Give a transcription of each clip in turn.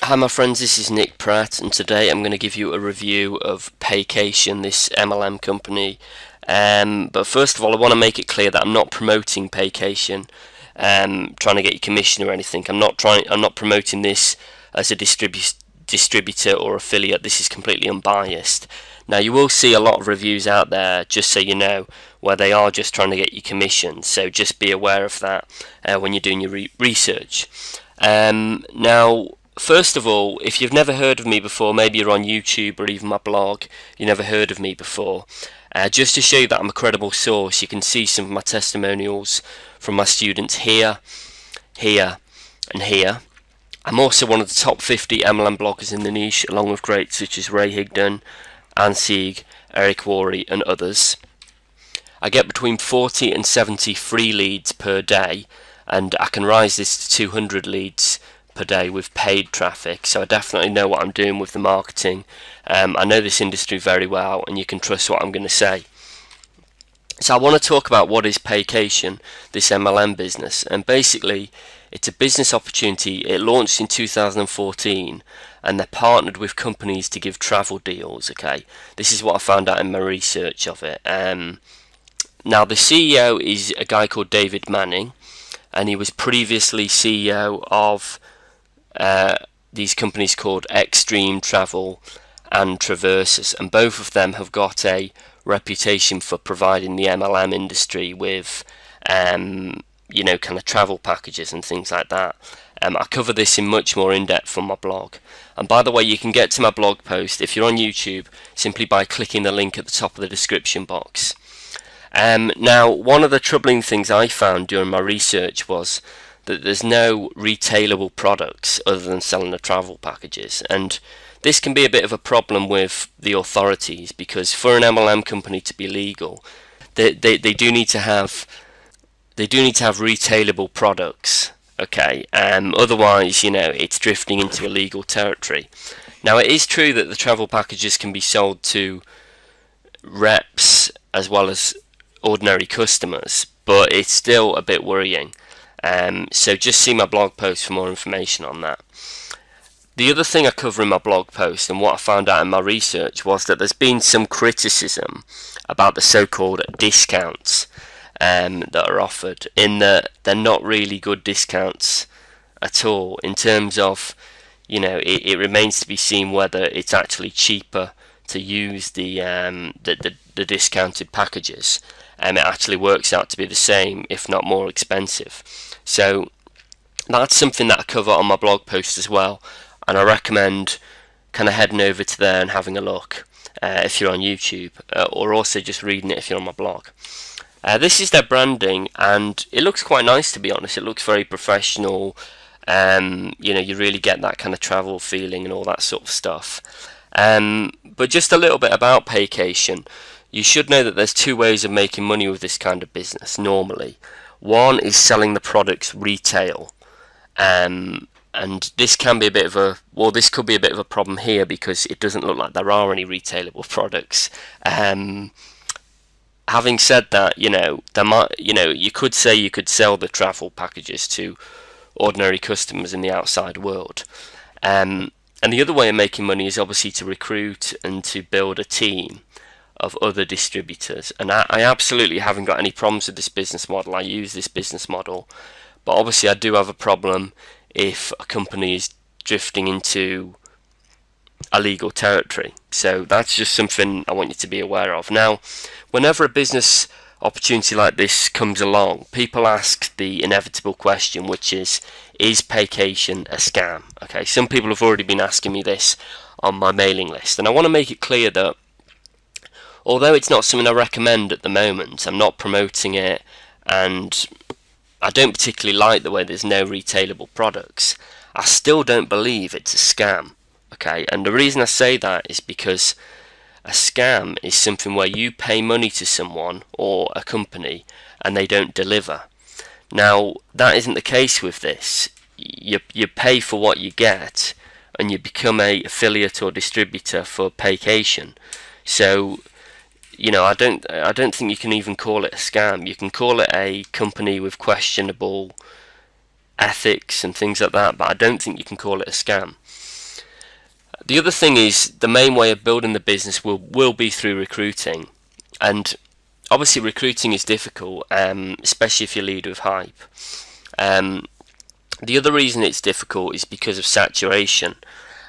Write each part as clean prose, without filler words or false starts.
Hi my friends, this is Nick Pratt, and today I'm going to give you a review of Paycation, this MLM company. But first of all, I want to make it clear that I'm not promoting Paycation, trying to get your commission or anything. I'm not promoting this as a distributor or affiliate. This is completely unbiased. Now you will see a lot of reviews out there, just so you know, where they are just trying to get your commission. So just be aware of that when you're doing your research. Now, first of all, if you've never heard of me before, maybe you're on YouTube or even my blog, you never heard of me before, just to show you that I'm a credible source, you can see some of my testimonials from my students here, here, and here. I'm also one of the top 50 MLM bloggers in the niche, along with greats such as Ray Higdon, Anne Sieg, Eric Worre, and others. I get between 40 and 70 free leads per day, and I can rise this to 200 leads per day with paid traffic, so I definitely know what I'm doing with the marketing. I know this industry very well, and you can trust what I'm going to say. So I want to talk about what is Paycation, this MLM business, and basically it's a business opportunity. It launched in 2014, and they're partnered with companies to give travel deals. Okay, this is what I found out in my research of it. Now the CEO is a guy called David Manning, and he was previously CEO of these companies called Extreme Travel and Traverses, and both of them have got a reputation for providing the MLM industry with kind of travel packages and things like that. I cover this in much more in depth on my blog, and by the way, you can get to my blog post if you're on YouTube simply by clicking the link at the top of the description box. Now, one of the troubling things I found during my research was that there's no retailable products other than selling the travel packages, and this can be a bit of a problem with the authorities, because for an MLM company to be legal, they do need to have retailable products. Okay, otherwise, it's drifting into illegal territory. Now, it is true that the travel packages can be sold to reps as well as ordinary customers, but it's still a bit worrying. So just see my blog post for more information on that. The other thing I cover in my blog post, and what I found out in my research, was that there's been some criticism about the so-called discounts that are offered, in that they're not really good discounts at all, in terms of, it remains to be seen whether it's actually cheaper to use the discounted packages. It actually works out to be the same, if not more expensive. So that's something that I cover on my blog post as well, and I recommend kind of heading over to there and having a look if you're on YouTube, or also just reading it if you're on my blog. This is their branding, and it looks quite nice, to be honest. It looks very professional. You really get that kind of travel feeling and all that sort of stuff. But just a little bit about Paycation. You should know that there's two ways of making money with this kind of business normally. One is selling the products retail, and this can be a bit of this could be a bit of a problem here, because it doesn't look like there are any retailable products. Having said that, there might, you could say you could sell the travel packages to ordinary customers in the outside world. And the other way of making money is obviously to recruit and to build a team of other distributors, and I absolutely haven't got any problems with this business model. I use this business model, but obviously I do have a problem if a company is drifting into illegal territory. So that's just something I want you to be aware of. Now, whenever a business opportunity like this comes along, people ask the inevitable question, which is Paycation a scam? Okay, some people have already been asking me this on my mailing list, and I want to make it clear that although it's not something I recommend at the moment, I'm not promoting it, and I don't particularly like the way there's no retailable products, I still don't believe it's a scam. Okay, and the reason I say that is because a scam is something where you pay money to someone or a company and they don't deliver. Now, that isn't the case with this. You pay for what you get, and you become a affiliate or distributor for Paycation. So I don't think you can even call it a scam. You can call it a company with questionable ethics and things like that, but I don't think you can call it a scam. The other thing is, the main way of building the business will be through recruiting, and obviously recruiting is difficult, especially if you lead with hype. The other reason it's difficult is because of saturation,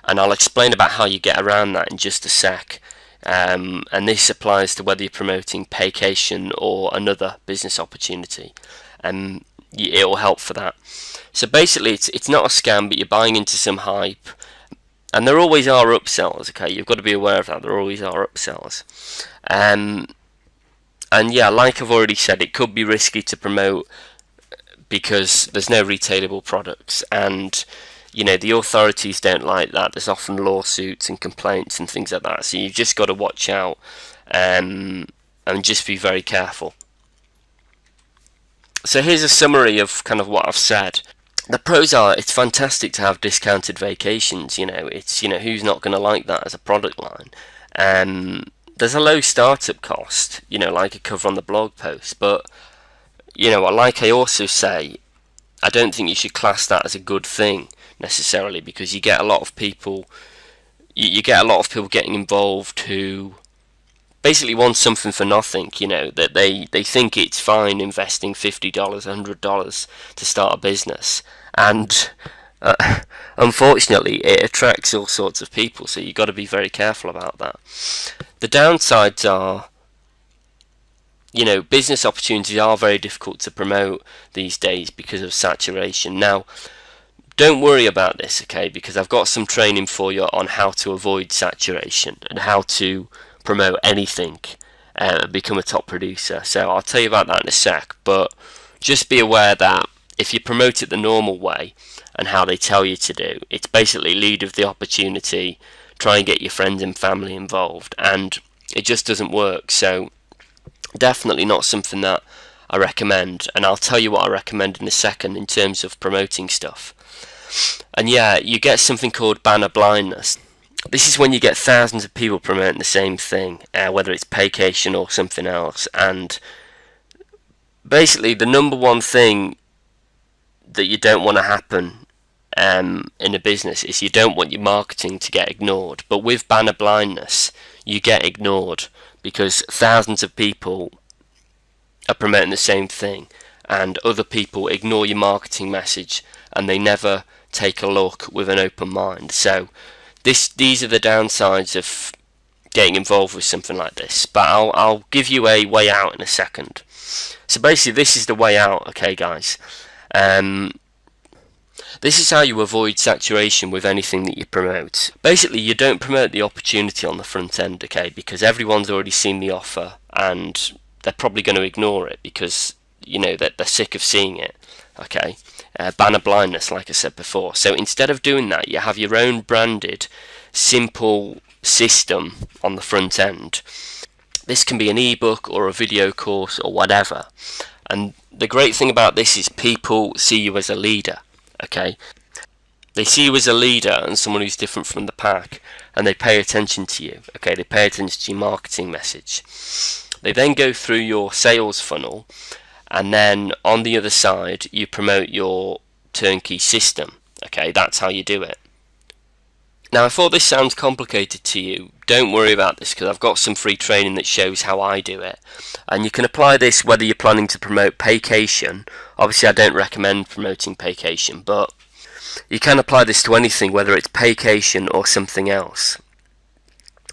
and I'll explain about how you get around that in just a sec. And this applies to whether you're promoting Paycation or another business opportunity. It will help for that. So basically, it's not a scam, but you're buying into some hype, and there always are upsells. Okay, you've got to be aware of that. There always are upsells. And yeah, like I've already said, it could be risky to promote because there's no retailable products, and the authorities don't like that. There's often lawsuits and complaints and things like that, so you've just got to watch out, and just be very careful. So here's a summary of kind of what I've said. The pros are, it's fantastic to have discounted vacations. It's who's not going to like that as a product line. There's a low startup cost, like I cover on the blog post, but like I also say, I don't think you should class that as a good thing necessarily, because you get a lot of people getting involved who basically want something for nothing. That they think it's fine investing $50, $100 to start a business, and unfortunately it attracts all sorts of people, so you've got to be very careful about that. The downsides are, business opportunities are very difficult to promote these days because of saturation. Now, don't worry about this, okay, because I've got some training for you on how to avoid saturation and how to promote anything and become a top producer. So I'll tell you about that in a sec, but just be aware that if you promote it the normal way and how they tell you to do, it's basically lead with the opportunity, try and get your friends and family involved, and it just doesn't work. So definitely not something that I recommend, and I'll tell you what I recommend in a second in terms of promoting stuff. And yeah, you get something called banner blindness. This is when you get thousands of people promoting the same thing, whether it's Paycation or something else, and basically the number one thing that you don't want to happen in a business is you don't want your marketing to get ignored. But with banner blindness, you get ignored because thousands of people are promoting the same thing, and other people ignore your marketing message and they never take a look with an open mind. So these are the downsides of getting involved with something like this, but I'll give you a way out in a second. So basically this is the way out, okay guys. This is how you avoid saturation with anything that you promote. Basically, you don't promote the opportunity on the front end, okay, because everyone's already seen the offer and they're probably going to ignore it because that they're sick of seeing it, okay. Banner blindness, like I said before. So instead of doing that, you have your own branded simple system on the front end. This can be an ebook or a video course or whatever, and the great thing about this is people see you as a leader, okay. They see you as a leader and someone who's different from the pack, and they pay attention to you, okay. They pay attention to your marketing message. They then go through your sales funnel, and then on the other side you promote your turnkey system, okay. That's how you do it. Now, if all this sounds complicated to you, don't worry about this, because I've got some free training that shows how I do it, and you can apply this whether you're planning to promote Paycation. Obviously I don't recommend promoting Paycation, but you can apply this to anything, whether it's Paycation or something else.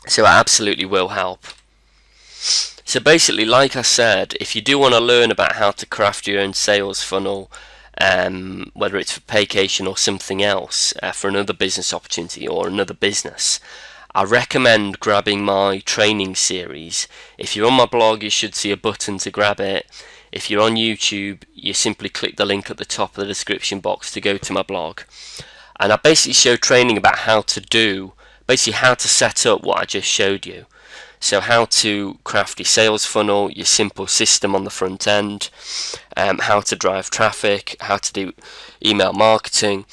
So it absolutely will help. So basically, like I said, if you do want to learn about how to craft your own sales funnel, whether it's for Paycation or something else, for another business opportunity or another business, I recommend grabbing my training series. If you're on my blog, you should see a button to grab it. If you're on YouTube, you simply click the link at the top of the description box to go to my blog. And I basically show training about how to set up what I just showed you. So how to craft your sales funnel, your simple system on the front end, how to drive traffic, how to do email marketing.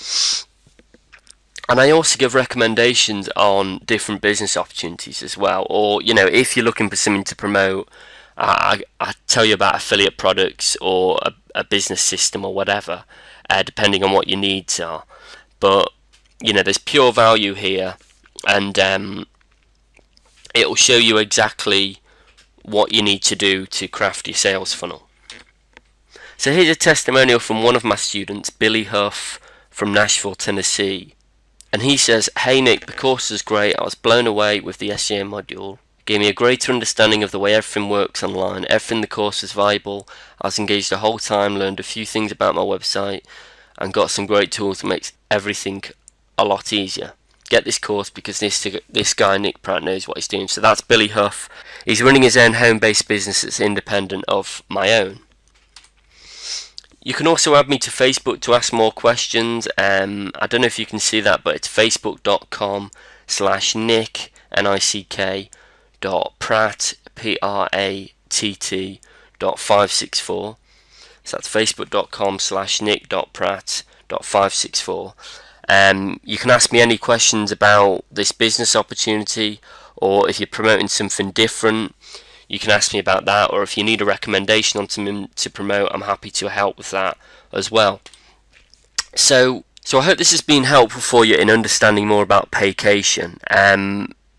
And I also give recommendations on different business opportunities as well. Or, if you're looking for something to promote, I tell you about affiliate products or a business system or whatever, depending on what your needs are. But, there's pure value here. and it'll show you exactly what you need to do to craft your sales funnel. So here's a testimonial from one of my students, Billy Huff from Nashville, Tennessee. And he says, "Hey Nick, the course is great. I was blown away with the SEO module. It gave me a greater understanding of the way everything works online. Everything in the course was viable. I was engaged the whole time, learned a few things about my website, and got some great tools to make everything a lot easier. Get this course because this guy, Nick Pratt, knows what he's doing." So that's Billy Huff. He's running his own home-based business that's independent of my own. You can also add me to Facebook to ask more questions. I don't know if you can see that, but it's facebook.com/Nick, Nick, .Pratt, Pratt.564. So that's facebook.com/Nick.Pratt.564. You can ask me any questions about this business opportunity, or if you're promoting something different, you can ask me about that, or if you need a recommendation on something to promote, I'm happy to help with that as well. So I hope this has been helpful for you in understanding more about Paycation.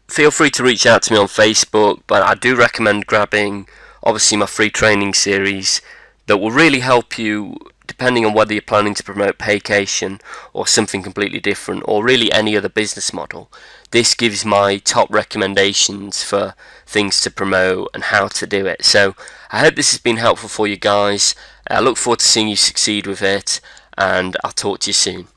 Feel free to reach out to me on Facebook, but I do recommend grabbing obviously my free training series that will really help you, depending on whether you're planning to promote Paycation or something completely different, or really any other business model. This gives my top recommendations for things to promote and how to do it. So I hope this has been helpful for you guys. I look forward to seeing you succeed with it, and I'll talk to you soon.